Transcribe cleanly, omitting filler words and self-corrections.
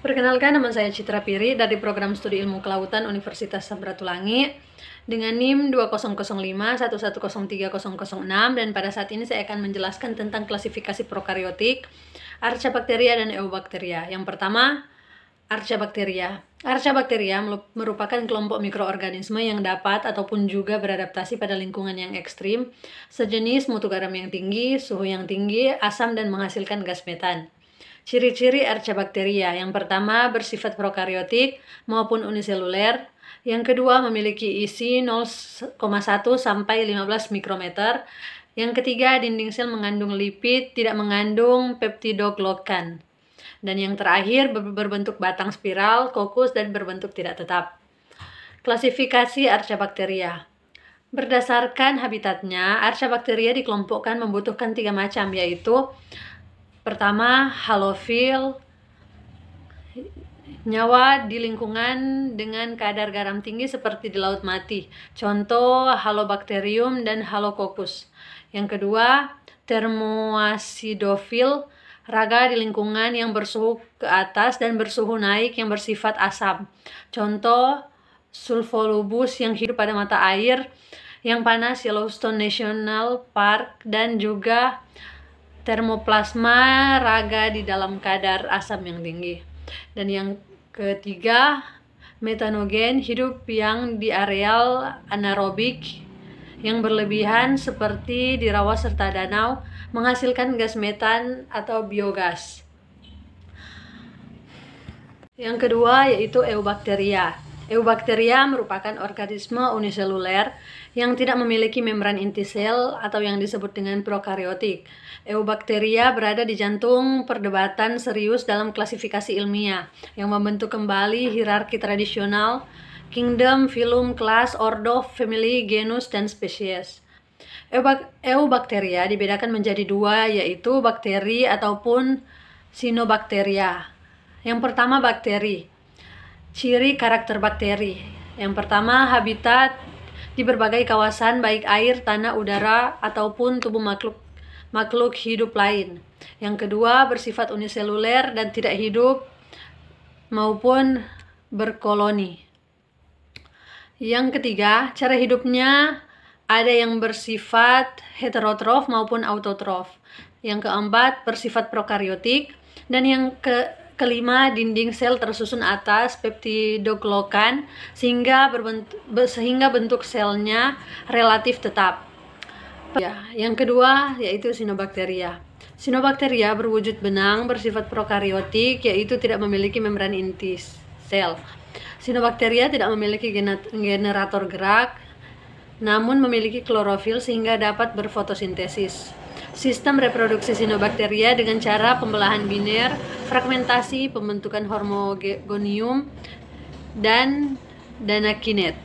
Perkenalkan, nama saya Citra Piri dari Program Studi Ilmu Kelautan Universitas Samratulangi dengan NIM 200511030006, dan pada saat ini saya akan menjelaskan tentang klasifikasi prokaryotik, Archaebacteria dan Eubacteria. Yang pertama, Archaebacteria. Archaebacteria merupakan kelompok mikroorganisme yang dapat ataupun juga beradaptasi pada lingkungan yang ekstrim, sejenis mutu garam yang tinggi, suhu yang tinggi, asam, dan menghasilkan gas metan. Ciri-ciri Archaebacteria: yang pertama, bersifat prokaryotik maupun uniseluler. Yang kedua, memiliki isi 0,1 sampai 15 mikrometer. Yang ketiga, dinding sel mengandung lipid, tidak mengandung peptidoglykan. Dan yang terakhir, berbentuk batang spiral, kokus, dan berbentuk tidak tetap. Klasifikasi Archaebacteria. Berdasarkan habitatnya, Archaebacteria dikelompokkan membutuhkan 3 macam, yaitu pertama, halofil, nyawa di lingkungan dengan kadar garam tinggi seperti di laut mati. Contoh Halobacterium dan Halococcus. Yang kedua, termoacidofil, raga di lingkungan yang bersuhu ke atas dan bersuhu naik yang bersifat asam. Contoh Sulfolubus yang hidup pada mata air yang panas, Yellowstone National Park, dan juga termoplasma, raga di dalam kadar asam yang tinggi. Dan yang ketiga, metanogen, hidup yang di areal anaerobik yang berlebihan seperti di rawa serta danau, menghasilkan gas metan atau biogas. Yang kedua yaitu Eubacteria. Eubacteria merupakan organisme uniseluler yang tidak memiliki membran inti sel atau yang disebut dengan prokaryotik. Eubacteria berada di jantung perdebatan serius dalam klasifikasi ilmiah yang membentuk kembali hierarki tradisional kingdom, phylum, kelas, ordo, family, genus, dan spesies. Eubacteria dibedakan menjadi 2, yaitu bakteri ataupun cyanobacteria. Yang pertama, bakteri. Ciri karakter bakteri. Yang pertama, habitat di berbagai kawasan baik air, tanah, udara, ataupun tubuh makhluk hidup lain. Yang kedua, bersifat uniseluler dan tidak hidup maupun berkoloni. Yang ketiga, cara hidupnya ada yang bersifat heterotrof maupun autotrof. Yang keempat, bersifat prokaryotik. Dan yang kelima, dinding sel tersusun atas peptidoglykan sehingga bentuk selnya relatif tetap. Yang kedua yaitu Cyanobacteria. Cyanobacteria berwujud benang, bersifat prokaryotik, yaitu tidak memiliki membran inti sel. Cyanobacteria tidak memiliki generator gerak, namun memiliki klorofil sehingga dapat berfotosintesis. Sistem reproduksi Cyanobacteria dengan cara pembelahan biner, fragmentasi, pembentukan hormogonium, dan danakinet.